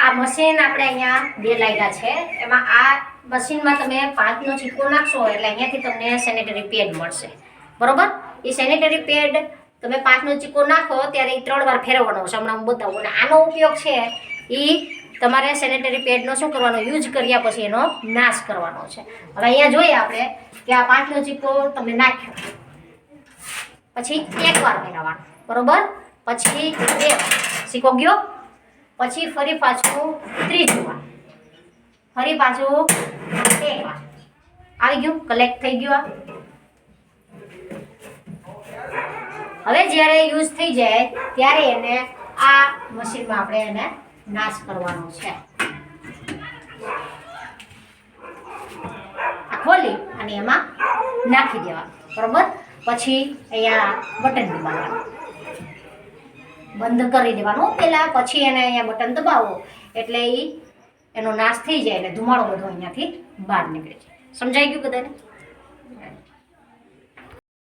આ મશીન આપણે અહીંયા 2 લાગ્યા છે, એમાં આ મશીનમાં તમે 5નો સિક્કો નાખશો એટલે અહીંયાથી તમને સેનેટરી પેડ મળશે, બરોબર? એ સેનેટરી પેડ તમે 5નો સિક્કો નાખો ત્યારે એ 3 વાર ફેરવવાનો છે, હમણાં હું બતાવું. અને આનો ઉપયોગ છે એ તમારે સેનેટરી પેડનો શું કરવાનો, યુઝ કર્યા પછી એનો નાશ કરવાનો છે. હવે અહીંયા જોઈએ આપણે કે આ 5નો સિક્કો તમે નાખ્યો પછી 1 વાર ફેરવવાનો, બરોબર? પછી 2 વાર સિક્કો ગયો, પછી ફરી પાછું 3જી વાર, ફરી પાછું 1 વાર આવી ગયું, કલેક્ટ થઈ ગયું. હવે જ્યારે યુઝ થઈ જાય ત્યારે એને આ મશીનમાં આપણે એને નાશ કરવાનો છે. આ ખોલી અને એમાં નાખી દેવાનું, બરોબર? પછી અહીંયા બટન દબાવવાનું, બંધ કરી દેવાનું પહેલાં, પછી એને અહીંયા બટન દબાવો એટલે એનો નાશ થઈ જાય એટલે ધુમાડો બધો અહીંયાથી બહાર નીકળે છે. સમજાઈ ગયું બધાને?